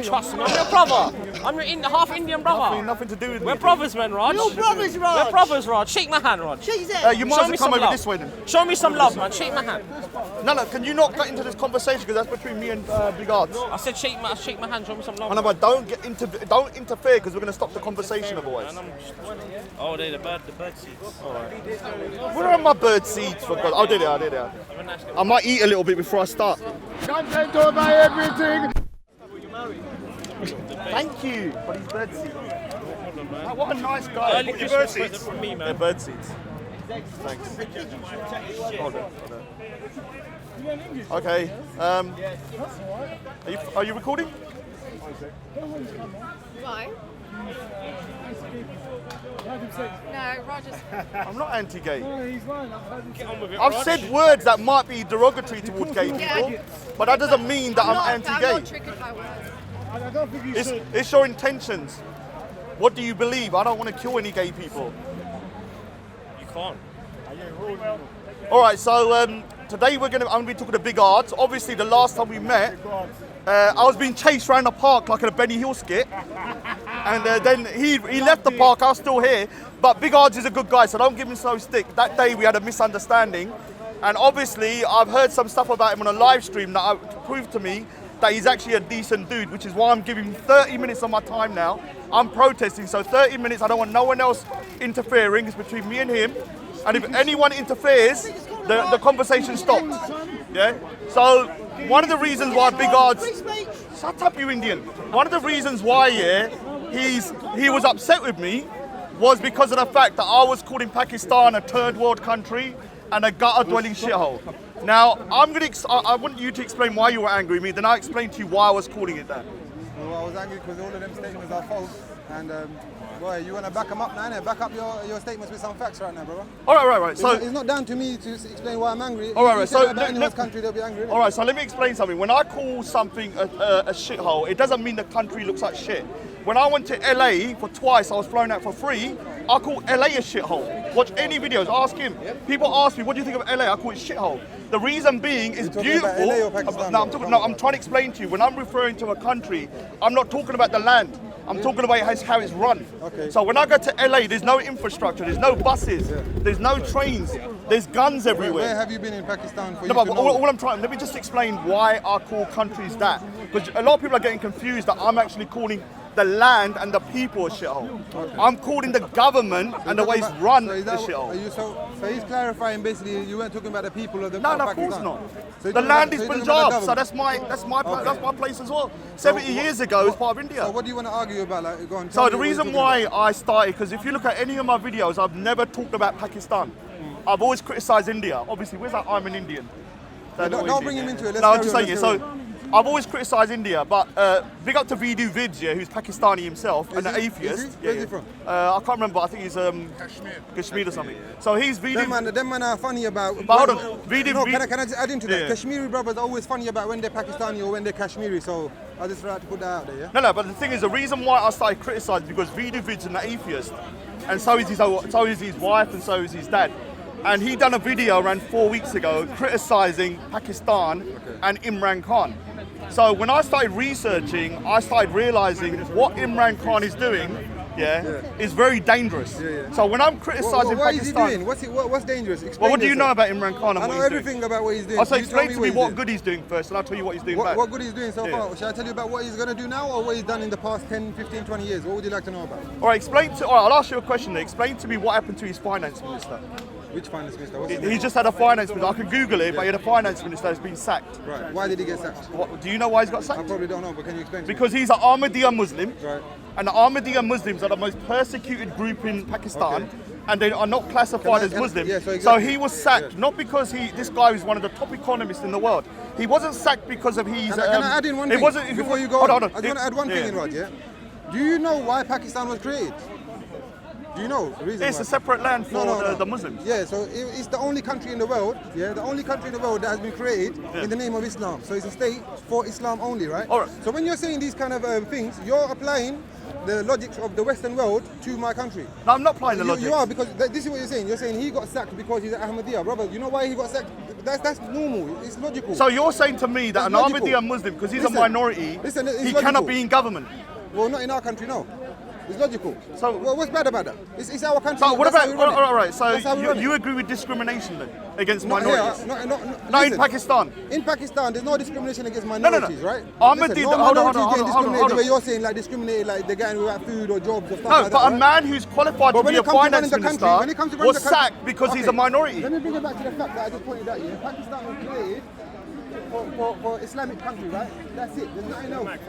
man, trust me. I'm your brother. I'm your half Indian brother. Nothing to do with We're me. brothers, man, Raj. You're brothers, Raj. We're brothers, Raj. Shake my hand, Raj. Shake his hand. You might as well come over love. this way then. Show me some love, man. Shake my hand. No, can you not get into this conversation because that's between me and Big Ardz. I said shake my hand. Show me some love. I know, but don't interfere because we're going to stop the conversation otherwise. Oh, the bird seeds. Where are my bird seeds? For God? I did it. I might eat a little bit before I start. Content over everything. Thank you for these bird seeds. What a nice guy. Early Christmas present from me, man. They're bird seeds. Thanks. Hold on. Okay. Are you recording? Why? No, Roger's. I'm not anti-gay. Get on with it, I've Raj. said words that might be derogatory towards gay people, but that doesn't mean that I'm I'm anti-gay. not triggered by words. It's your intentions. What do you believe? I don't want to kill any gay people. You can't. All right, so today I'm going to be talking to Big Ardz. Obviously, the last time we met, I was being chased around the park like in a Benny Hill skit, and then he left the park. I was still here, but Big Ardz is a good guy, so don't give him so stick. That day we had a misunderstanding, and obviously I've heard some stuff about him on a live stream that proved to me that he's actually a decent dude, which is why I'm giving him 30 minutes of my time now. I'm protesting, so 30 minutes. I don't want no one else interfering. It's between me and him. And if anyone interferes, the conversation stops. Yeah? So one of the reasons why Big Ardz, shut up you Indian. One of the reasons why he was upset with me was because of the fact that I was calling Pakistan a third world country and a gutter dwelling shithole. Now I want you to explain why you were angry with me, then I'll explain to you why I was calling it that. Well, I was angry because all of them statements are false. And boy, you want to back them up now, innit? Back up your statements with some facts right now, brother. All right. So it's not down to me to explain why I'm angry. All right. So about anyone's country, they'll be angry. All right. So let me explain something. When I call something a shithole, it doesn't mean the country looks like shit. When I went to LA for twice, I was flown out for free. I call LA a shithole. Watch any videos. Ask him. People ask me, "What do you think of LA?" I call it shithole. The reason being is beautiful. About LA or Pakistan, I'm trying to explain to you. When I'm referring to a country, I'm not talking about the land. I'm talking about how it's run. Okay. So when I go to LA, there's no infrastructure, there's no buses, there's no trains, there's guns everywhere. Where have you been in Pakistan for No, you but to know? all I'm trying, let me just explain why I call countries that. Because a lot of people are getting confused that I'm actually calling the land and the people a shithole. Okay. I'm calling the government and the way it's run a shithole. So he's clarifying basically you weren't talking about the people of the No, of course not. The land is Punjab, so that's my place as well. 70 years ago, it was part of India. So what do you want to argue about? Like, go on, so the reason why I started, because if you look at any of my videos, I've never talked about Pakistan. I've always criticised India. Obviously, where's that I'm an Indian? Don't bring him into it. No, I'm just saying it. So I've always criticised India, but big up to Video Vids, yeah, who's Pakistani himself and an atheist. Where's he from? I can't remember. I think he's Kashmir or something. So he's Video. Them man are funny about. But hold on, Video. Can I just add into that? Yeah. Kashmiri brothers are always funny about when they're Pakistani or when they're Kashmiri. So I just try to put that out there. Yeah. No. But the thing is, the reason why I started criticising because Video Vids is an atheist, and so is his wife, and so is his dad. And he done a video around 4 weeks ago criticising Pakistan and Imran Khan. So when I started researching, I started realising what Imran Khan is doing, is very dangerous. So when I'm criticising what Pakistan, is he doing? What's dangerous? Explain well, what do you know about Imran Khan? And I what know he's everything doing? about what he's doing. So explain to me what doing. good he's doing first, and I'll tell you what he's doing back. What good he's doing so far? Shall I tell you about what he's going to do now, or what he's done in the past 10, 15, 20 years? What would you like to know about? All right, I'll ask you a question then. Explain to me what happened to his finance minister. Which finance minister? He just had a finance minister. I can Google it, but he had a finance minister that's been sacked. Right. Why did he get sacked? Do you know why he's got I sacked? probably don't know, but can you explain to me? Because he's an Ahmadiyya Muslim. Right. And the Ahmadiyya Muslims are the most persecuted group in Pakistan. And they are not classified as Muslim. So he was sacked, not because this guy is one of the top economists in the world. He wasn't sacked because of his... Can I add in one thing? Before you go on, I just want to add one thing in, Rod, yeah? Do you know why Pakistan was created? Do you know the reason It's why? a separate land for No. the Muslims. Yeah, so it's the only country in the world, the only country in the world that has been created in the name of Islam. So it's a state for Islam only, right? All right. So when you're saying these kind of things, you're applying the logics of the Western world to my country. No, I'm not applying the logic. You are, because this is what you're saying. You're saying he got sacked because he's an Ahmadiyya. Brother, you know why he got sacked? That's normal. It's logical. So you're saying to me that It's an logical. Ahmadiyya Muslim, because he's Listen, a minority, listen, it's he logical. cannot be in government. Well, not in our country, no. It's logical. So- well, what's bad about that? It's our country. So what That's about, how we run it. all right, so That's how we run it. you agree with discrimination then against Not minorities? here, Not in listen, Pakistan. In Pakistan, there's no discrimination against no. minorities, right? Ahmadiyya- Listen, no hold on, minorities getting discriminated hold the on. way you're saying, like discriminated, like they're getting without food or jobs or stuff No, like but that. a right? man who's qualified But to when be a it comes to running finance the country, minister when it comes to running was the country, sacked because he's a okay, minority. Let me bring it back to the fact that I just pointed out here. Pakistan was created for Islamic country, right? That's it. There's nothing else.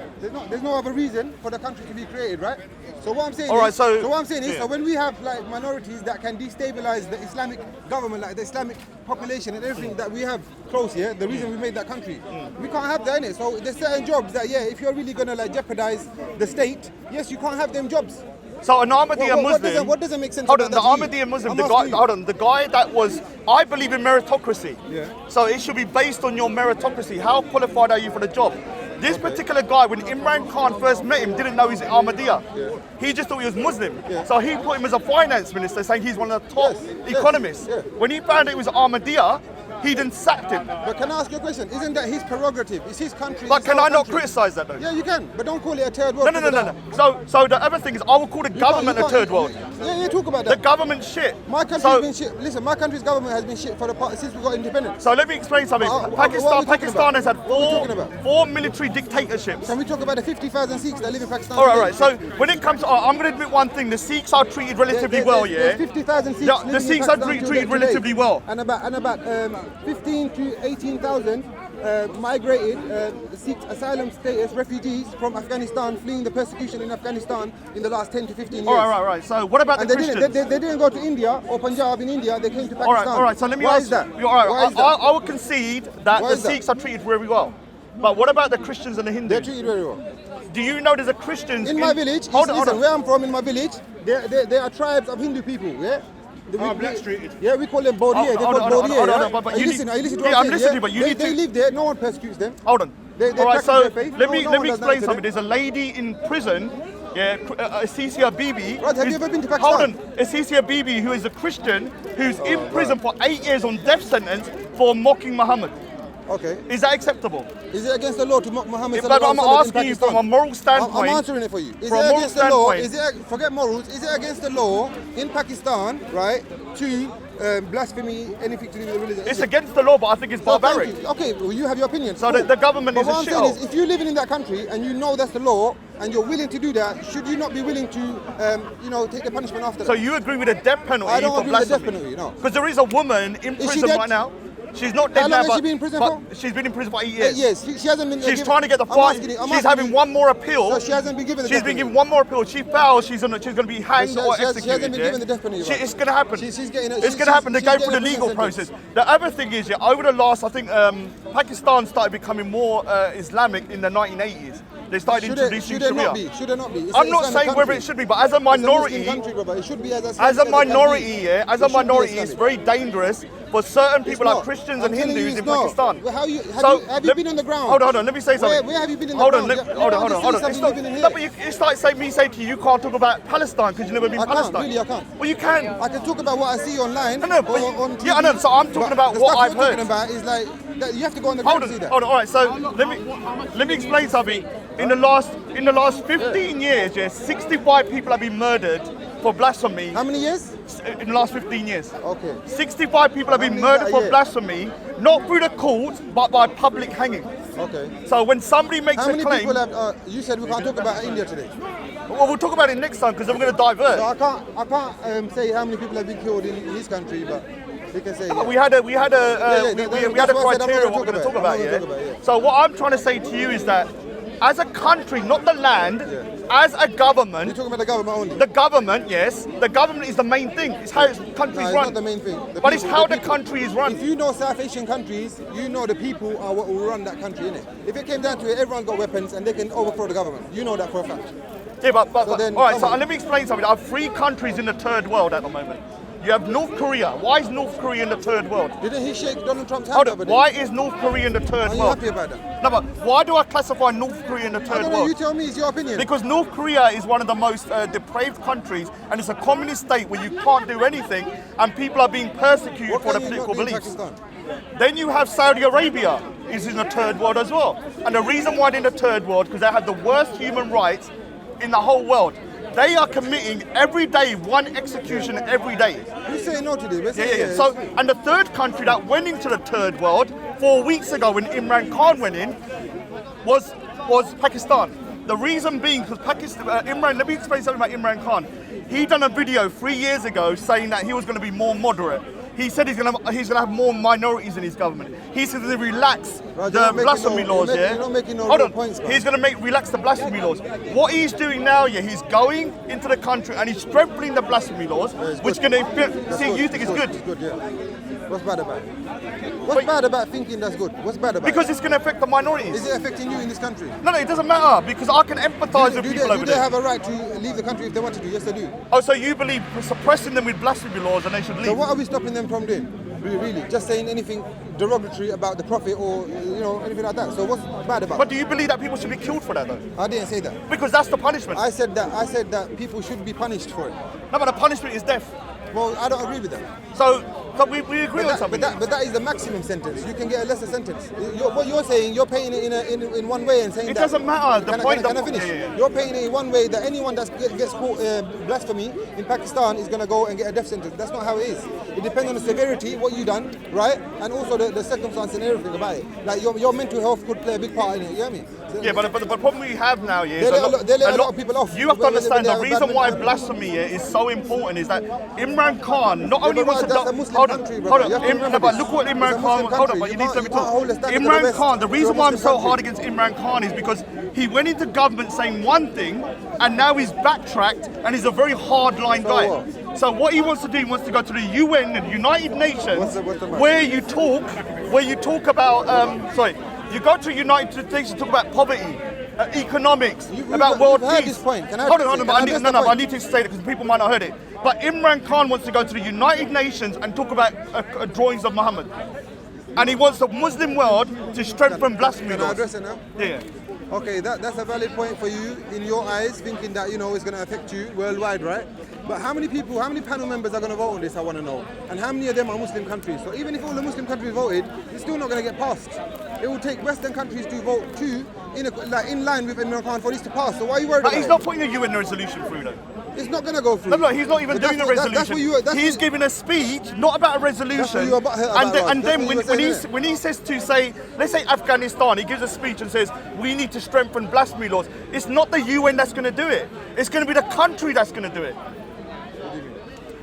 There's no other reason for the country to be created, right? So what I'm saying All right, is, so- what I'm saying is, yeah. so when we have like minorities that can destabilize the Islamic government, like the Islamic population and everything that we have close here, the reason we made that country, we can't have that in it. So there's certain jobs that, if you're really gonna like jeopardize the state, yes, you can't have them jobs. So an Ahmadiyya Muslim. What doesn't make sense? Hold on, about the that to you? Ahmadiyya Muslim, I'm the asking guy. you. Hold on, the guy that was. I believe in meritocracy. Yeah. So it should be based on your meritocracy. How qualified are you for the job? This particular guy, when Imran Khan first met him, didn't know he's Ahmadiyya. Yeah. He just thought he was Muslim. Yeah. So he put him as a finance minister, saying he's one of the top Yes, economists. yeah. When he found out it was Ahmadiyya, he then sacked him. But can I ask you a question? Isn't that his prerogative? It's his country. But it's can our I not country. criticise that though? Yeah, you can, but don't call it a third world. No. So the other thing is, I will call the government a third world. Yeah, talk about The that. government shit. My country's So- been shit. Listen, my country's government has been shit for since we got independence. So let me explain something. What are we talking Pakistan about? has had What are we talking about? four military dictatorships. Can we talk about the 50,000 Sikhs that live in Pakistan? All right, today? all right. So when it comes to, I'm going to admit one thing: the Sikhs are treated relatively well, There's yeah. 50,000 Sikhs Yeah, living the in Sikhs are Pakistan treated today. relatively well. And about 15 to 18,000 migrated Sikh asylum status refugees from Afghanistan, fleeing the persecution in Afghanistan in the last 10 to 15 years. All right. So what about And the they Christians? didn't go to India or Punjab in India. They came to Pakistan. All right. So let me Why ask is that? you. All right, Why is that? I will concede that Why the is that? Sikhs are treated very well. But what about the Christians and the They're Hindus? treated very well. Do you know there's a Christians In my village, Hold on. listen, where I'm from, in my village, there are tribes of Hindu people. Yeah. black streeted. Yeah, we call them Bodhiye. They're called Hold on, Bodhiye. but Are you you listening? need- Are you listening to yeah, what I'm saying? listening, but you need They to- live there. No one persecutes them. Hold on. They All right, practice so their faith. let No me one does explain that to something. them. There's a lady in prison, Asia Bibi. Right, have you who's- ever been to Hold Pakistan? on, Asia Bibi, who is a Christian, who's in prison for 8 years on death sentence for mocking Muhammad. Okay. Is that acceptable? Is it against the law to mock Muhammad? If I'm asking you from a moral standpoint. I'm answering it for you. Is From a it moral against the law? standpoint. Forget morals. Is it against the law in Pakistan, right, to blasphemy, anything to do with religion? It's against the law, but I think it's Oh, thank barbaric. you. Okay, well, you have your opinion. So Cool. the government But is a what I'm saying shithole. is, if you're living in that country and you know that's the law and you're willing to do that, should you not be willing to, take the punishment after So that? you agree with the death penalty I don't for agree with the blasphemy? death penalty, no. Because there is a woman in Is she prison dead? right now. She's not dead How now, long has but, she been in prison but for? she's been in prison for 8 years. Yes, she hasn't been. She's trying to get the I'm fight. asking you, I'm She's asking having you. one more appeal. So she hasn't been given the She's death been penalty. given one more appeal. She fails. She's going to be hanged She or hasn't executed. been yeah? given the death penalty, right? It's going to happen. She's getting a- It's she's- going to happen. They're she's going through the getting a legal prison process. The other thing is, over the last, I think, Pakistan started becoming more Islamic in the 1980s. They started introducing should it Sharia. not be? Should it not be? It's I'm an not Islamic saying whether country. it should be, but as a It's a Muslim minority, country, brother. It should be as as a Islamic as it can be. minority, It should be it's Islamic. very dangerous for certain people It's like not. Christians I'm and telling you Hindus it's in not. Pakistan. Well, have you let- been on the ground? Hold on, let me say something. Where have you been in the hold on, ground? hold on. It's It's not living in no, here. but it's like me saying to you, you can't talk about Palestine because you've never been I in can't, Palestine. really, I can't. Well, you can. I can talk about what I see online. No, but on TV, yeah, I know. So I'm talking but about the what stuff I've you're heard. talking about is like that you have to go on the Hold ground to see on, that. hold on. All right, so let me explain something. In the last 15 years, 65 people have been murdered for blasphemy. How many years? In the last 15 years. Okay. 65 people have been many is murdered that a for year? blasphemy, not through the court, but by public hanging. Okay. So when somebody makes How a many claim, people have? You said we can't talk about India today. well, we'll talk about it next time because we're going to divert. So I can't say how many people have been killed in his country, but we can say. But Yeah. we had a yeah, we had a that's criteria what I said, I'm what not we're gonna going to talk talk about about, it. I'm not yeah? gonna talk about it, yeah. So what I'm trying to say to you is that as a country, not the land, as a You're government, talking about the government only. the government, yes, the government is the main thing. It's how the No, country's it's run. not the main thing. The But it's people- how the people. country is run. If you know South Asian countries, you know the people are what will run that country, innit? If it came down to it, everyone's got weapons and they can overthrow the government. You know that for a fact. Yeah, but So then, all right. come So on. let me explain something. There are 3 countries in the third world at the moment. You have North Korea. Why is North Korea in the third world? Didn't he shake Donald Trump's hand Hold the on. other day? Why is North Korea in the third Are you world? happy about that? No, but why do I classify North Korea in the I third don't know, world? you tell me, it's your opinion. Because North Korea is one of the most depraved countries, and it's a communist state where you can't do anything, and people are being persecuted what for can their you not political do in beliefs. Pakistan? Then you have Saudi Arabia is in the third world as well. And the reason why they're in the third world, because they have the worst human rights in the whole world. They are committing every day 1 execution every day. Who's saying no to this? We're Yeah, saying yeah, yeah. So, and the third country that went into the third world 4 weeks ago when Imran Khan went in was Pakistan. The reason being because Pakistan, Imran, let me explain something about Imran Khan. He done a video 3 years ago saying that he was going to be more moderate. He said he's going to have more minorities in his government. He said to relax the blasphemy laws. You're not making no Hold real on. points, bro. He's going to relax the blasphemy laws. What he's doing now, yeah, he's going into the country and he's strengthening the blasphemy laws, which going to see. You think it's good? It's good, yeah. What's bad about it? What's bad about thinking that's good? What's bad about Because it? it's going to affect the minorities. Is it affecting you in this country? No, it doesn't matter because I can empathise with people over Do they there. have a right to leave the country if they want to do? Yes, they do. Oh, so you believe suppressing them with blasphemy laws and they should leave? So what are we stopping them from doing? Really? Just saying anything derogatory about the Prophet or, anything like that. So what's bad about But it? do you believe that people should be killed for that though? I didn't say that. Because that's the punishment. I said that people should be punished for it. No, but the punishment is death. Well, I don't agree with that. So we agree on something. But that is the maximum sentence. You can get a lesser sentence. What you're saying, you're painting it in one way and saying It that... doesn't matter. The point... Can I finish? Yeah. You're painting it in one way that anyone that gets caught blasphemy in Pakistan is going to go and get a death sentence. That's not how it is. It depends on the severity, what you done, right? And also the circumstance and everything about it. Like your mental health could play a big part in it, you know what I mean? Yeah, but the problem we have now is They let a lot of people off. You have to understand the When they have reason bad why mental- blasphemy is so important is that Imran Khan not only but wants to... that's a Muslim Hold on, country, brother. hold on. You have to remember But this. look what It's a Imran Khan... Muslim Hold on, country. but you You need to let me can't hold the talk. standard of the Imran West Khan, the to reason a why I'm Muslim so country. hard against Imran Khan is because he went into government saying one thing and now he's backtracked and he's a very hard-line guy. what? So what he wants to do, he wants to go to the UN and United Nations What's the matter? where you talk about... you go to United Nations to talk about poverty, economics, about world you've heard peace. this point. Can I Hold address on, it? but Can I address the but I point? need to say that because people might not have heard it. But Imran Khan wants to go to the United Nations and talk about drawings of Muhammad. And he wants the Muslim world to strengthen blasphemy Can I laws. address it now? Yeah. Okay, that's a valid point for you in your eyes, thinking that, it's going to affect you worldwide, right? But how many panel members are going to vote on this, I want to know? And how many of them are Muslim countries? So even if all the Muslim countries voted, it's still not going to get passed. It will take Western countries to vote too, in line with Imran Khan for this to pass. So why are you worried But about he's it? not putting a UN resolution through though. It's not going to go through. No, he's not even But doing a that's resolution. He's giving a speech, not about a resolution. what you are about, and then That's what you were saying, when he says to say, let's say Afghanistan, he gives a speech and says, we need to strengthen blasphemy laws. It's not the UN that's going to do it. It's going to be the country that's going to do it.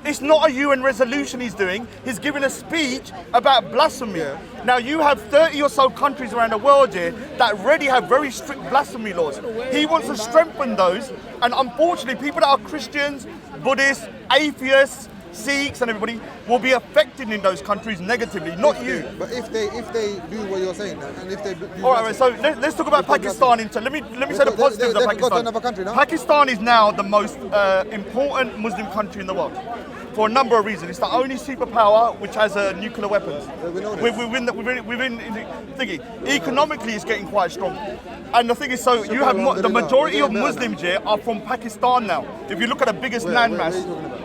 It's not a UN resolution he's doing. He's giving a speech about blasphemy. Yeah. Now you have 30 or so countries around the world here that already have very strict blasphemy laws. He wants to strengthen those, and unfortunately people that are Christians, Buddhists, atheists, Sikhs and everybody will be affected in those countries negatively, not you. But if they do what you're saying, and if they do... All right, so let's talk about Pakistan. Let me say the positives of they could go to Pakistan. another country now. Pakistan is now the most important Muslim country in the world. For a number of reasons. It's the only superpower which has nuclear weapons. We know this. Within the thingy. Economically, it's getting quite strong. And the thing is, so you have the majority of Muslims here are from Pakistan now. If you look at the biggest landmass,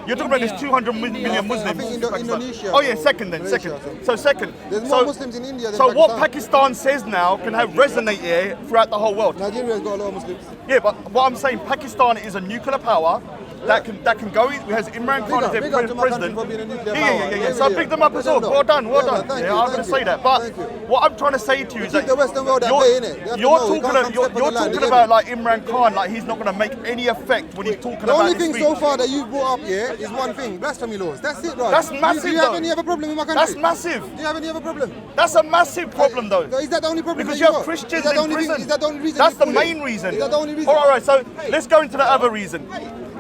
you're talking about there's 200 million Muslims. I think in Pakistan. Indonesia. Oh yeah, second. So second. There's more Muslims in India than So what Pakistan. Pakistan says now can have resonate here throughout the whole world. Nigeria's got a lot of Muslims. Yeah, but what I'm saying, Pakistan is a nuclear power that can go in. Has Imran Khan as Big their up to my country president. for being a nuclear Yeah. power. So I picked them up as well. Well done. Thank I'm you, going to thank say you. that. But Thank you. what I'm trying to say to you is keep that the Western world at bay, innit? They have to you're know, you can't come step on you're the line, talking you about get like Imran Khan, like he's not going to make any effect when he's talking The about only his thing speech. so far that you brought up here is one thing, blasphemy laws. That's it, right? That's massive, Do you have though. any other problem in my country? That's massive. Do you have any other problem? That's a massive problem, though. Is that the only problem? Because that you have got? Christians Is that the in only prison. Is that the only reason? That's you the pull main it? reason. Is that the only reason? All right, so let's go into the other reason.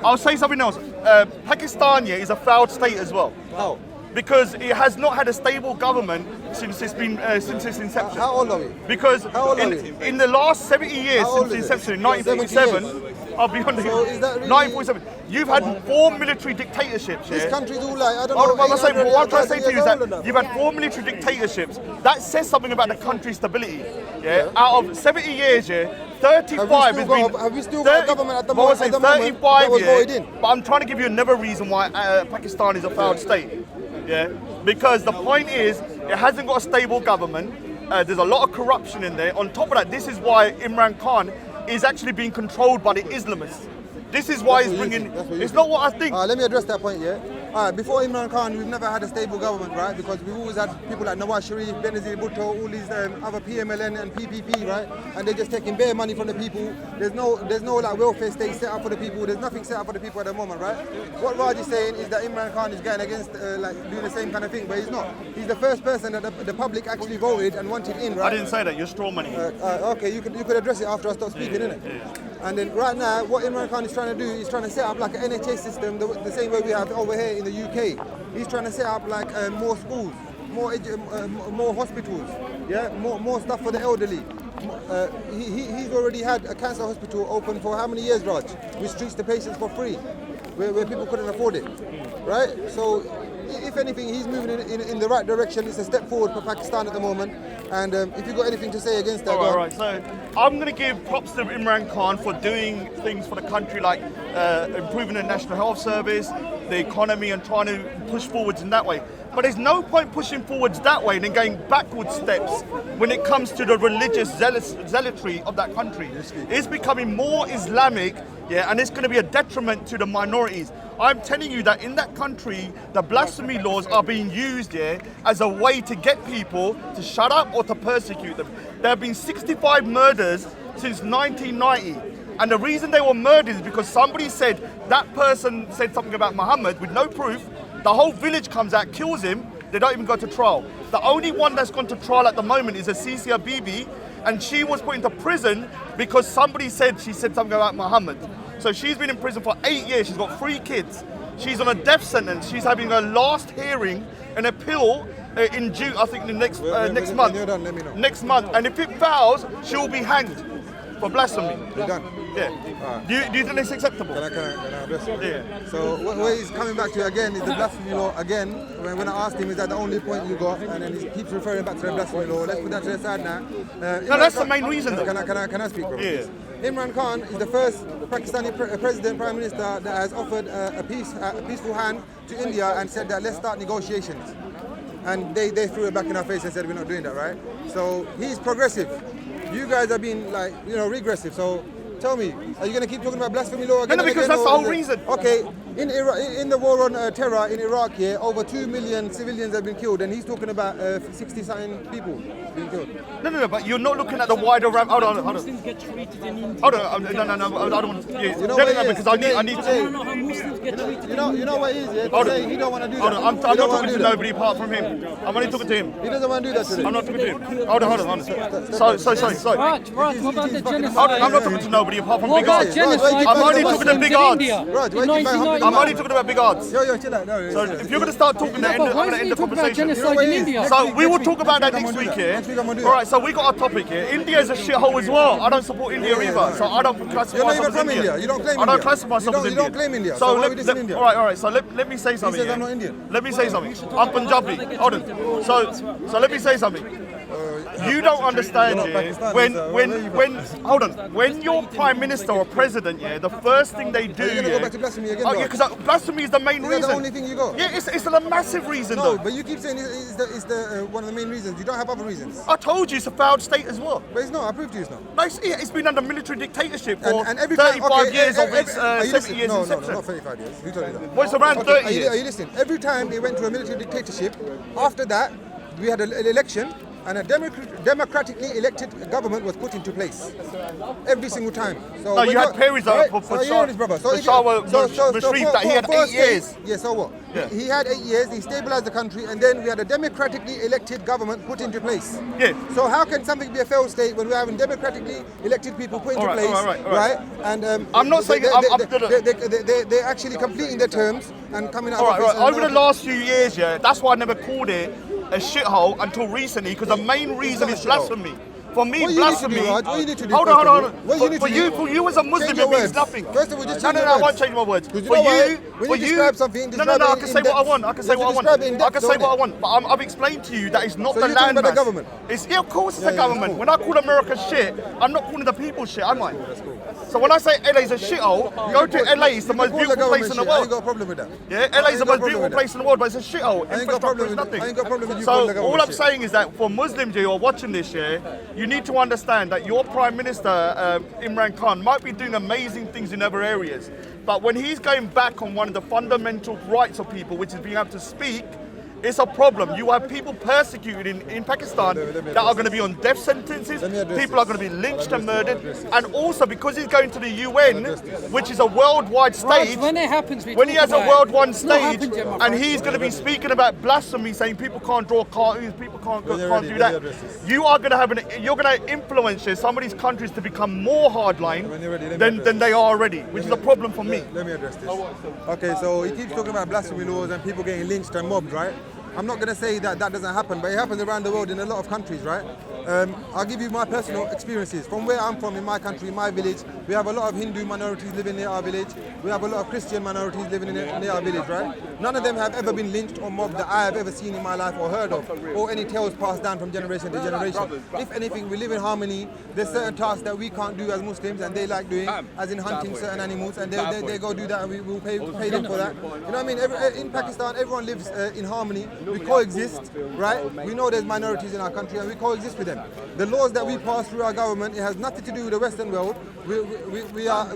I'll say something else. Pakistan is a failed state as well. How? Because it has not had a stable government since its inception. How old are we? Because How old are we? in the last 70 years How old since the is it? inception, in 70 1987, I'll be honest. So is that really- 1947. You've had 4 military dictatorships. This yeah? country's all like, I don't What know. I'm saying, what I'm trying to say to you is that 800 you've had 4 military dictatorships. That says something about the country's stability. Yeah. Out of 70 years, yeah, 35 has been. Have we still got a government at the moment? Well, At the moment 35 that was voted yeah. in? But I'm trying to give you another reason why Pakistan is a failed state. Yeah. Because the point is, it hasn't got a stable government. There's a lot of corruption in there. On top of that, this is why Imran Khan is actually being controlled by the Islamists. This is why he's bringing. It's not what I think. Let me address that point, yeah? Before Imran Khan, we've never had a stable government, right? Because we've always had people like Nawaz Sharif, Benazir Bhutto, all these other PMLN and PPP, right? And they're just taking bare money from the people. There's no like welfare state set up for the people. There's nothing set up for the people at the moment, right? What Raj is saying is that Imran Khan is going against like doing the same kind of thing, but he's not. He's the first person that the public actually voted and wanted in, right? I didn't say that. You're straw money. Okay, you could address it after I stop speaking, innit? And then right now, what Imran Khan is trying to do is trying to set up like an NHS system the same way we have over here in the UK. He's trying to set up like more schools, more hospitals, yeah, more stuff for the elderly. He's already had a cancer hospital open for how many years, Raj? Which treats the patients for free, where people couldn't afford it, right? So if anything, he's moving in the right direction. It's a step forward for Pakistan at the moment. And if you've got anything to say against that, all right. So I'm going to give props to Imran Khan for doing things for the country, like improving the National Health Service, the economy, and trying to push forwards in that way. But there's no point pushing forwards that way and then going backward steps when it comes to the religious zealotry of that country. It's becoming more Islamic, yeah, and it's going to be a detriment to the minorities. I'm telling you that in that country, the blasphemy laws are being used here as a way to get people to shut up or to persecute them. There have been 65 murders since 1990. And the reason they were murdered is because somebody said that person said something about Muhammad with no proof. The whole village comes out, kills him. They don't even go to trial. The only one that's gone to trial at the moment is Asia Bibi, and she was put into prison because somebody said she said something about Muhammad. So she's been in prison for 8 years. She's got 3 kids. She's on a death sentence. She's having her last hearing, an appeal in June, I think, next month. When you're done, let me know. Next month, and if it fails, she'll be hanged for blasphemy. You're done. Yeah. Do you think it's acceptable? Can I address it? Yeah. So what he's coming back to again is the blasphemy law again. When I asked him, is that the only point you got? And then he keeps referring back to the blasphemy law. Let's put that to the side now. No, that's the main reason, though. Can I speak, bro? Yeah. Imran Khan is the first Pakistani president, prime minister that has offered a peaceful hand to India and said that let's start negotiations. And they threw it back in our face and said we're not doing that, right? So he's progressive. You guys are being like, regressive. So tell me, are you going to keep talking about blasphemy law again? No, because that's the whole reason. Okay, in the war on terror in Iraq here, over 2 million civilians have been killed, and he's talking about 60-something people being killed. No, but you're not looking at the wider ram. Hold on. Muslims get treated in India. Hold on, no, I don't want to. Yeah, You know what it is? because I need I to. don't know how Muslims get treated You know what it is, yeah? Hold on. Today, he don't want to do Hold that. on, I'm He not don't wanna talking do to that. nobody apart from him. I'm only talking to him. He doesn't want to do that today. I'm not talking to him. Hold on. Sorry. Raj, what about the genocide? Hold on, I'm not talking to nobody apart from What Big about Ardz. genocide? I'm only of talking to Muslims Big in Ardz. India Raj, in why you keep 1990? I'm only talking about Big Ardz. Yo, chill out. No, So if you're going to start talking, then I'm Why going to is end he the talking about conversation. genocide in India? So we will talk about that next next week week, I'm yeah? gonna do that. Next week I'm gonna do that. All right, so we got a topic here. India is a shithole as well. I don't support India either, so I don't classify You're not myself even as from Indian. India. You don't claim I don't India. classify myself as You Indian. don't claim India. So So why let, we dissing let, India? all right. So let me say something. says I'm yeah? not Indian. Let me say something. I'm Punjabi. Hold on. So let me say something. You don't understand, You're not yeah? Pakistani, so where are you from? Hold on. When you're prime minister or president, yeah, the first thing they do, You're gonna go back to blasphemy again, Oh, though. yeah, because blasphemy is the main Is that reason. the only thing you got? Yeah, it's a massive reason, No, though. but you keep saying it's the one of the main reasons. You don't have other reasons. I told you it's a failed state as well. But it's not. I proved to you it's not. No, it's been under military dictatorship for And every time, 35 years of its are you 70 listening? years No, inception. not 35 years. Who told you that? Well, it's around Okay, 30 are years. you listening? Every time it went to a military dictatorship, after that, we had an election and a democratically elected government was put into place. Every single time. So No, when you had you're- periods right? for So you're his brother. So if you- Mushrif that he had 8 years. Yeah, so what? Yeah. He had 8 years, he stabilized the country, and then we had a democratically elected government put into place. Yeah. So how can something be a failed state when we're having democratically elected people put into All right, place, all right. And I'm not saying they're actually completing their terms and coming out All of right. office. and Over the no- last few years, yeah, that's why I never called it a shithole until recently, because the main reason is blasphemy. For me, What you need to blasphemy. do, Raj, what you need to do, Hold first on, of hold all, on. what you need For to you, do- for you as a Muslim, Change it your means words. nothing. First of all, just No, change no, your no, I won't words. change my words. Because you For know what? you, When for you you, describe something, no, no, describe I it can in say what I depth. want. I can You say have what I to want. describe it in I can depth, say don't what I it? want. But I've explained to you that it's not So the you're talking land about the mass. government? It's of course it's Yeah, the yeah, that's government. cool. When I call America shit, I'm not calling the people shit, am I? So when I say LA's a shithole, go to LA. It's the most beautiful place in the I ain't world. got a problem with that. Yeah, I LA's ain't the got a most problem beautiful with that. place in the world, but it's a shithole. I ain't got a Infrastructure problem is with that. nothing. I ain't got a problem with you calling So the all government I'm shit. saying is that for Muslims who are watching this year, you need to understand that your Prime Minister, Imran Khan, might be doing amazing things in other areas. But when he's going back on one of the fundamental rights of people, which is being able to speak, it's a problem. You have people persecuted in Pakistan that are going to be on death sentences. People are going to be lynched and murdered. And also because he's going to the UN, which is a worldwide stage, When it happens, we when he talk has a about it. worldwide It's not stage, happened yet, my and friend. he's going to be speaking about blasphemy, saying people can't draw cartoons, people can't you're do ready, that. let me address this. You are going to have you're going to influence some of these countries to become more hardline When you're ready, let me address than they are already, which is a problem for me. Let me address this. Okay, so he keeps talking about blasphemy laws and people getting lynched and mobbed, right? I'm not going to say that that doesn't happen, but it happens around the world in a lot of countries, right? I'll give you my personal experiences. From where I'm from, in my country, in my village, we have a lot of Hindu minorities living near our village. We have a lot of Christian minorities living near our village, right? None of them have ever been lynched or mobbed that I have ever seen in my life or heard of, or any tales passed down from generation to generation. If anything, we live in harmony. There's certain tasks that we can't do as Muslims and they like doing, as in hunting certain animals, and they go do that and we will pay them for that. You know what I mean? In Pakistan, everyone lives in harmony. We coexist, right? We know there's minorities in our country and we coexist with them. The laws that we pass through our government, it has nothing to do with the Western world. We are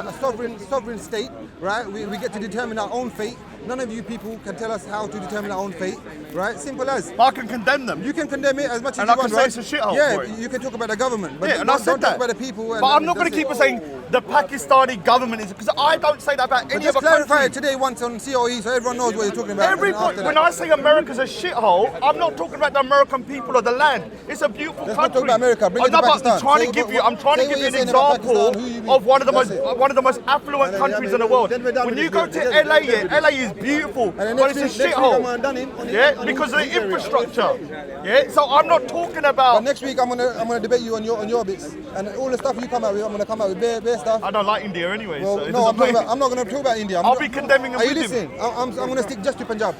a sovereign state, right? We get to determine our own fate. None of you people can tell us how to determine our own fate, right? Simple as. I can condemn them. You can condemn it as much as And you I can want, say right? it's a shithole Yeah, for it. you can talk about the government, but Yeah, and I don't said talk that. about the people. But I'm not going to keep saying the Pakistani government is, because I don't say that about But any just other clarify country. it today once on COE so everyone knows what you're talking about. When I say America's a shithole, I'm not talking about the American people or the land. It's a beautiful Let's not country. talk about America. Bring it to No, but Pakistan. I'm trying Say to give what- you. I'm trying to say what give you an you're saying about example Pakistan, who you mean. of one of the That's most affluent And then, countries yeah, in the world. then we're done When with you this go bit. to Then LA, we're done LA is beautiful, then but it's next a week I'm shithole. done in- Yeah, because of the infrastructure. Yeah, so I'm not talking about. But next week I'm gonna debate you on your bits and all the stuff you come out with. I'm gonna come out with bare stuff. I don't like India anyway. Well, so it no, doesn't I'm not gonna talk about India. I'll be condemning him Are you with him. listening? I'm gonna stick just to Punjab.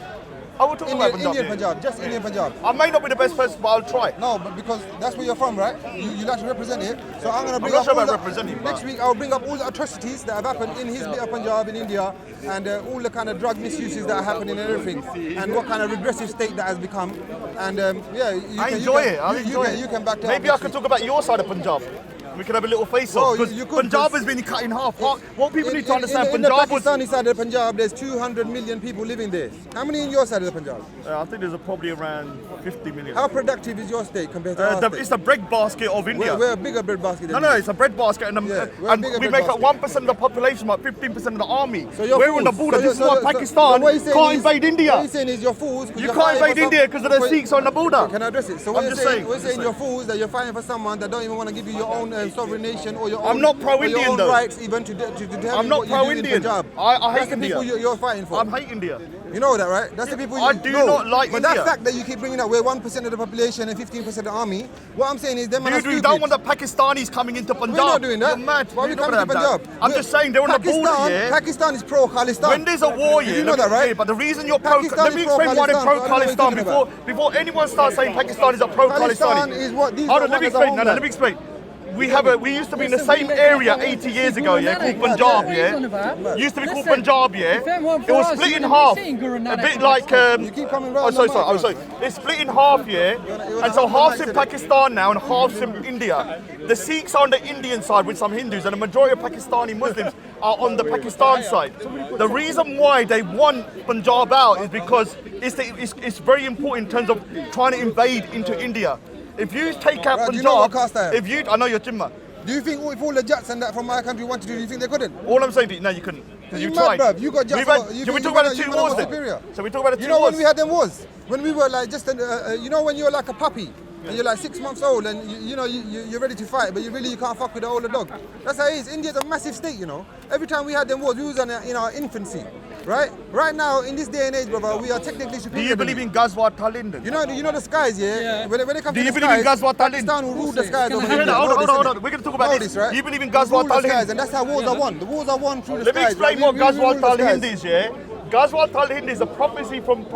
I will talk about Punjab. Indian Punjab, just Indian Punjab. I may not be the best person, but I'll try. No, but because that's where you're from, right? You like to represent it. So I'm going to bring not up sure all about the, representing, but- next week. I'll bring up all the atrocities that have happened in his bit of Punjab in India, and all the kind of drug misuses that are happening and everything, and what kind of regressive state that has become. And yeah, I enjoy it. You can back that Maybe up I next could week. talk about your side of Punjab. We could have a little face Well, off because you could, Punjab because- has been cut in half. What people need to understand, in the Punjab was. Pakistani side of Punjab, there's 200 million people living there. How many in your side of the Punjab? I think there's probably around 50 million. How productive is your state compared to our state? It's the breadbasket of India. We're a bigger breadbasket than No, you. it's a breadbasket, and, Yeah, we're a and bigger we make up breadbasket. 1% of the population, but 15% of the army. So you're We're on the fools. border. So This is you're- why so- so Pakistan what you're saying can't is- invade India. What you're saying is you're fools. 'cause You you're can't fighting invade for India because of the Sikhs on the border. Can I address it? So I'm what you're just saying, saying, we're just saying saying. you're fools that you're fighting for someone that don't even want to give you your own sovereign nation or your own. I'm not or pro-Indian, your own though. rights even to determine I'm not what you do in pro-Indian. Punjab. I hate That's the India. people you're fighting for. I hate India. You know that, right? That's the people you I do know. not like But India. that fact that you keep bringing up, we're 1% of the population and 15% of the army. What I'm saying is, them man are Dude, we stupid. don't want the Pakistanis coming into Punjab. We're not doing that. You're mad. Why are we You're not coming to gonna have Punjab? that. I'm just saying they're on the border, yeah? Pakistan is pro-Khalistan. When there's a war, yeah, You know that, right? But the reason you're pro, Pakistan let me is explain why they're pro-Khalistan. I don't know what pro-Khalistan you're talking before anyone starts saying Pakistan is a pro-Khalistan. Khalistan is what these Hold are on, let me as a explain. No, homeland. let me explain. We used to be in the same area 80 years ago, yeah, called Punjab, yeah. Used to be called Punjab, yeah. It was split in half, a bit like. You keep coming round Oh, the sorry. mic, Oh, sorry. It's split in half, yeah. And so half's in Pakistan now, and half's in India. The Sikhs are on the Indian side with some Hindus, and the majority of Pakistani Muslims are on the Pakistan side. The reason why they want Punjab out is because it's very important in terms of trying to invade into India. If you take out Right, Punjab, do you know what caste I am? I know you're Jimma. Do you think if all the Jats and that from my country wanted to do you think they couldn't? All I'm saying to you, no, you couldn't. 'Cause You you mad, tried. bruv. You got Jats. We've had- you Should we think talk you about the were- two you were wars then? superior? Shall we talk about the You two know wars? when we had them wars? When we were like just, you know when you were like a puppy and you're like 6 months old, and you're ready to fight, but you can't fuck with the older dog. That's how it is. India's a massive state, you know. Every time we had them wars, we was in our infancy, right? Right now, in this day and age, brother, we are technically superior. Do you believe in Ghazwa Talind? You know the skies, yeah? When it comes Do to you the believe in skies, Ghazwa Talind? Pakistan will rule the skies over Hold India. on. We're going to talk about Know this. right? You believe in We Ghazwa rule the skies, Talind? and that's how wars are won. The wars are won through the Let me skies. explain right? what We Ghazwa rule the skies. Talind is, yeah? Ghazwa Talind is a prophecy from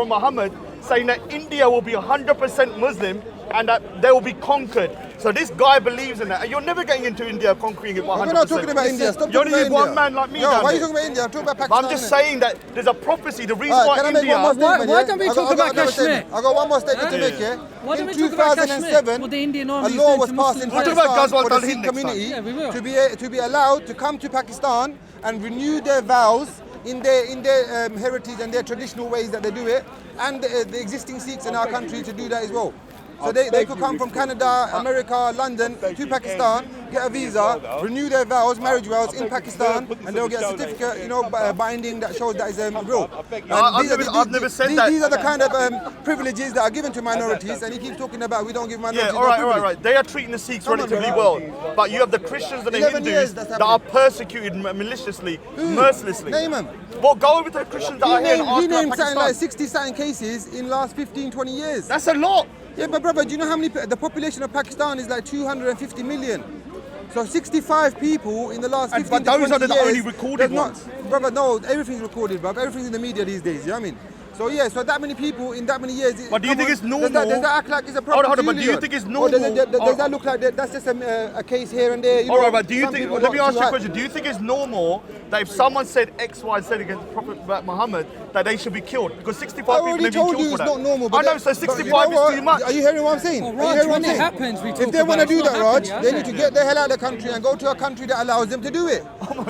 Muhammad saying that India will be 100% Muslim and that they will be conquered. So this guy believes in that. And you're never getting into India conquering it 100%. We're not talking about India. Stop You're talking about only one India. man like me Yo, down why are you there. talking about India? I'm talking about But Pakistan. I'm just innit? saying that there's a prophecy. The reason Alright, why can I make India... one more statement? Why yeah? don't we I got- talk I got about another Kashmir? statement. I got one more statement to Yeah. make, yeah? Why don't In we talk about Kashmir? 2007, What the Indian a army is law doing was to passed Muslims. in We'll talk about Pakistan Ghazwa for the Talind Sikh next time. community Yeah, we will. to be allowed to come to Pakistan and renew their vows in their heritage and their traditional ways that they do it, and the existing Sikhs in our country to do that as well. So they could come from Canada, America, London to Pakistan, get a visa, renew their vows, marriage vows in Pakistan, and they'll get a certificate, binding that shows that is real. And I've never said that. These are the kind of privileges that are given to minorities, and he keeps talking about we don't give minorities Yeah, no all privilege. right. They are treating the Sikhs Come on, relatively bro. well. But you have the Christians and the 11 years Hindus that's that are happening. persecuted maliciously, mercilessly. Name 'em. Well, go over to the Christians that are here and ask He about named something Pakistan. like 60-something cases in last 15, 20 years. That's a lot. Yeah, but brother, do you know how many, the population of Pakistan is like 250 million. So 65 people in the last 15 but to those 20 are the years, only recorded there's not- ones. Brother, no, everything's recorded, bro. Everything's in the media these days, you know what I mean? So yeah, so that many people in that many years. But do you come think on, it's normal? Does that act like it's a problem? Hold on, to but do you Leon? think it's Or normal? does that look like that's just a case here and there? All right, but do you some think, people let me got ask you a too question. Do you think it's normal that if someone said X, Y, Z against Prophet Muhammad, that they should be killed? Because 65 I people already have been told killed you for it's that. not normal. I know, so but 65 you know is what? too much. Are you hearing what I'm saying? Well, Are you Raj, hearing what when I'm it saying? happens, we If talk they want to about do it. that, It's not Raj, happening they yet. need to get the hell out of the country and go to a country that allows them to do it.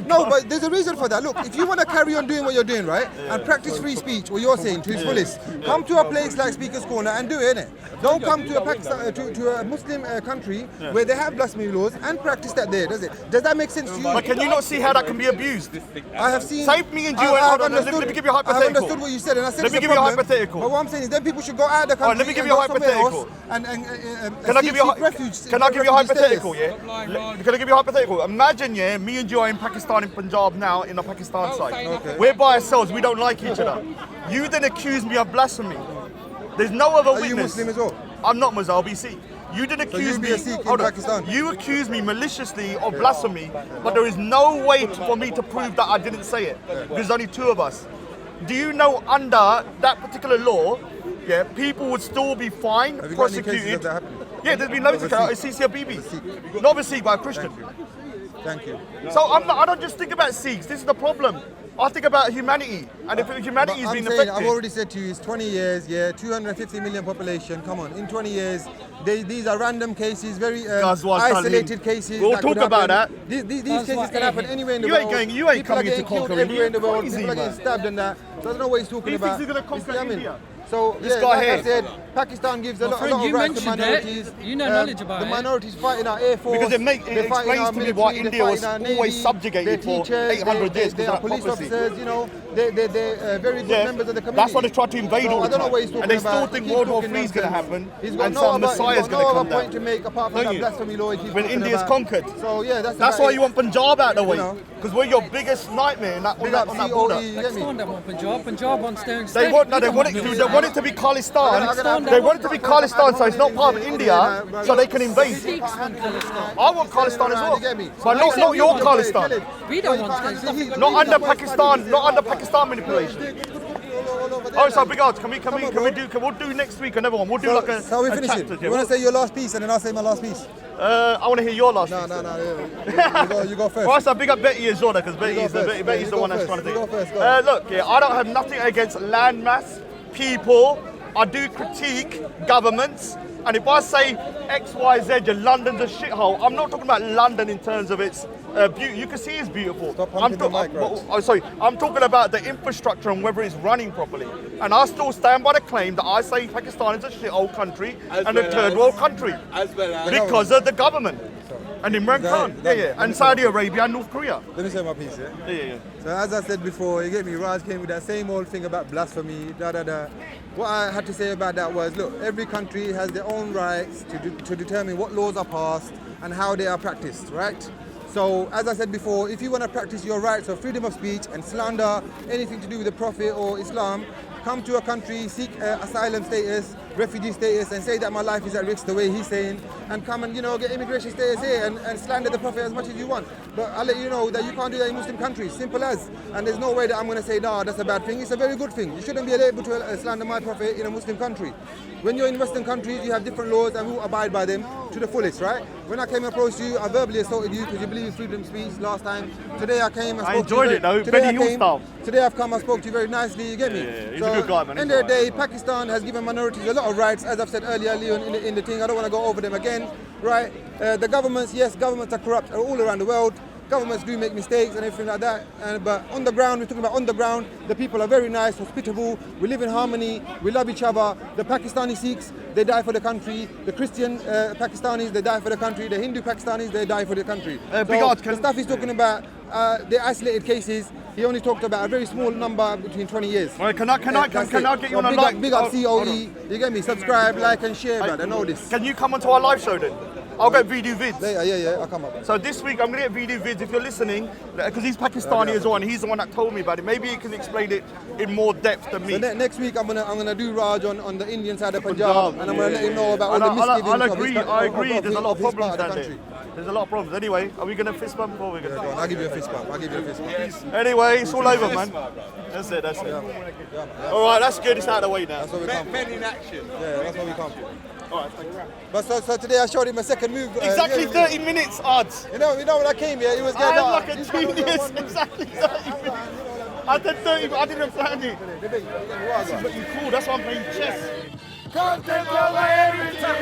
No, but there's a reason for that. Look, if you want to carry on doing what you're doing, right, and practice free speech, what you're saying to its fullest, come to a place like Speaker's Corner and do it, innit? Don't come to a Pakistan, to a Muslim country where they have blasphemy laws and practice that there, does it? Does that make sense to you? But can you not see how that can be abused? I have seen. Save me and you. I've Hold on, let understood. me give you a I've hypothetical. understood what you said, and I said Let it's me a give you a problem, hypothetical. But what I'm saying is, then people should go out of the country. let me give and you a go somewhere hypothetical. else and Can I give you seek refuge? Can I give you a refugee hypothetical? status. Yeah. Can I give you a hypothetical? Imagine, yeah, me and you are in Pakistan, in Punjab now, in the Pakistan side. We're by ourselves. We don't like each other. You then accuse me of blasphemy. There's no other Are witness. you Muslim as well? I'm not Muslim. I'll be Sikh. You did accuse you'd be me. a Sikh in Hold on. Pakistan? You accuse me maliciously of blasphemy, but there is no way for me to prove that I didn't say it because there's only two of us. Do you know under that particular law, yeah, people would still be fined, Have you got any prosecuted? cases of that happening? Yeah, there's been loads of Of a cases. Sikh? Asia Bibi, not a Sikh, but a Christian. Thank you. So I don't just think about Sikhs. This is the problem. I think about humanity, and if humanity is I'm being saying, affected. I've already said to you, it's 20 years, yeah, 250 million population. Come on, in 20 years, these are random cases, very Ghazwa isolated Talind. cases. We'll that could talk about happen. that. These cases can happen anywhere in the You world. ain't going- you ain't People are coming to getting killed conquer everywhere in the India. world. Crazy, People are getting man. stabbed and that. So I don't know what he's talking He about. thinks he's gonna conquer You see what I mean? India. So This yeah, guy like here. I said, Pakistan gives a lot friend, of you rights to mentioned it. minorities. You know knowledge about the it. minorities fighting our air force. Because it they fighting explains our to me why military, they India was fighting our always navy, subjugated they're for teachers, 800 years they because are of that police prophecy. officers, you know, they're very good Yeah, members of the community. that's why they try to invade So all the I don't know time. what he's talking And they still about. think He keeps World War talking III is going to nonsense. happen He's got and no some other, Messiah he's is got going no to other come point to down. make apart from Don't that you? blasphemy law he keeps When talking India's about. conquered. So yeah, That's about why it. you want Punjab out of the way. You know. Because we're your biggest nightmare on Big that up on that border. COE, you get me? Pakistan don't want Punjab. Punjab wants their own They state. want, no, We they don't want it your to, own they state. want it to be Khalistan. They want it to be Khalistan, so it's not part of India, so they can invade. Sikhs want Khalistan. I want Khalistan as You get me? well, but not your Khalistan. We don't want Khalistan. Not under Pakistan, not under Pakistan manipulation. Oh, so big odds. Can we we'll do next week another one. We'll do like a. So we a finish it. chapter, You want to say your last piece and then I'll say my last piece? I want to hear your last. No, piece. no, no. You go first. Well, so big up Betty as well, because Betty's first. Betty's You the go one that's first. trying to You do go it. first, go. Look, yeah, I don't have nothing against landmass, people. I do critique governments, and if I say X, Y, Z, London's a shithole, I'm not talking about London in terms of its beauty. You can see it's beautiful. Stop pumping the mic, Raj. I'm talking about the infrastructure and whether it's running properly. And I still stand by the claim that I say Pakistan is a shithole country and a third world country as well as because of the government. And Imran Khan, and Saudi Arabia and North Korea. Let me say my piece, yeah? Yeah. So as I said before, you get me, Ardz came with that same old thing about blasphemy, What I had to say about that was, look, every country has their own rights to determine what laws are passed and how they are practiced, right? So, as I said before, if you want to practice your rights of freedom of speech and slander anything to do with the Prophet or Islam, come to a country, seek asylum status, refugee status, and say that my life is at risk the way he's saying, and come and, get immigration status here and slander the Prophet as much as you want. But I'll let you know that you can't do that in Muslim countries, simple as. And there's no way that I'm going to say, no, that's a bad thing. It's a very good thing. You shouldn't be able to slander my Prophet in a Muslim country. When you're in Western countries, you have different laws and we will abide by them to the fullest, right? When I came and approached you, I verbally assaulted you because you believe in freedom of speech last time. Today I came and spoke to you. I enjoyed it though, Benny Hill style. Today I've come and spoke to you very nicely, you get me? Yeah, he's a good guy, man. End of the day, Pakistan has given minorities a lot of rights, as I've said earlier, Leon, in the thing. I don't want to go over them again, right? The governments, yes, governments are corrupt all around the world. Governments do make mistakes and everything like that. But on the ground, we're talking about on the ground, the people are very nice, hospitable, we live in harmony, we love each other. The Pakistani Sikhs, they die for the country. The Christian Pakistanis, they die for the country. The Hindu Pakistanis, they die for the country. The stuff he's talking about, the isolated cases, he only talked about a very small number between 20 years. Well, can I get you on a like? Big up COE, you get me? Subscribe, like and share, brother, know this. Can you come onto our live show then? I'll get video vids. Yeah, I'll come up. So this week I'm going to get video vids if you're listening, because he's Pakistani as well, and he's the one that told me about it. Maybe he can explain it in more depth than me. So next week I'm gonna do Raj on the Indian side of Punjab, and I'm gonna let him know about all the misgivings. I agree. There's a lot of problems down there. There's a lot of problems. Anyway, are we going to fist bump or are we going to? I'll give you a fist bump. Anyway, it's all over, man. That's it. All right, that's good. It's out of the way now. That's what we come. Men in action. Yeah, that's what we come for. All right, thank you. But so today I showed him a second move. Exactly 30 minutes, Ardz. You know when I came here, he was getting I'm like a genius. Exactly 30 minutes. I did 30, I didn't plan it. But you cool, that's why I'm playing chess. Can't take over everything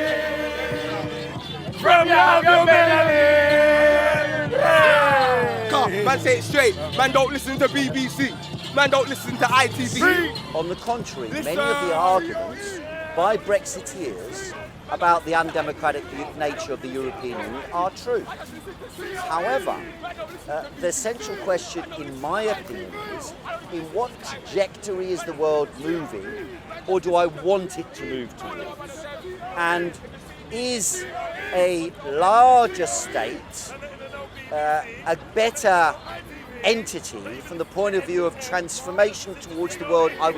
from your melanin. Man, say it straight. Man, don't listen to BBC. Man, don't listen to ITV. On the contrary, many of the arguments by Brexiteers about the undemocratic nature of the European Union are true. However, the central question, in my opinion, is in what trajectory is the world moving, or do I want it to move towards? And is a larger state a better entity from the point of view of transformation towards the world I would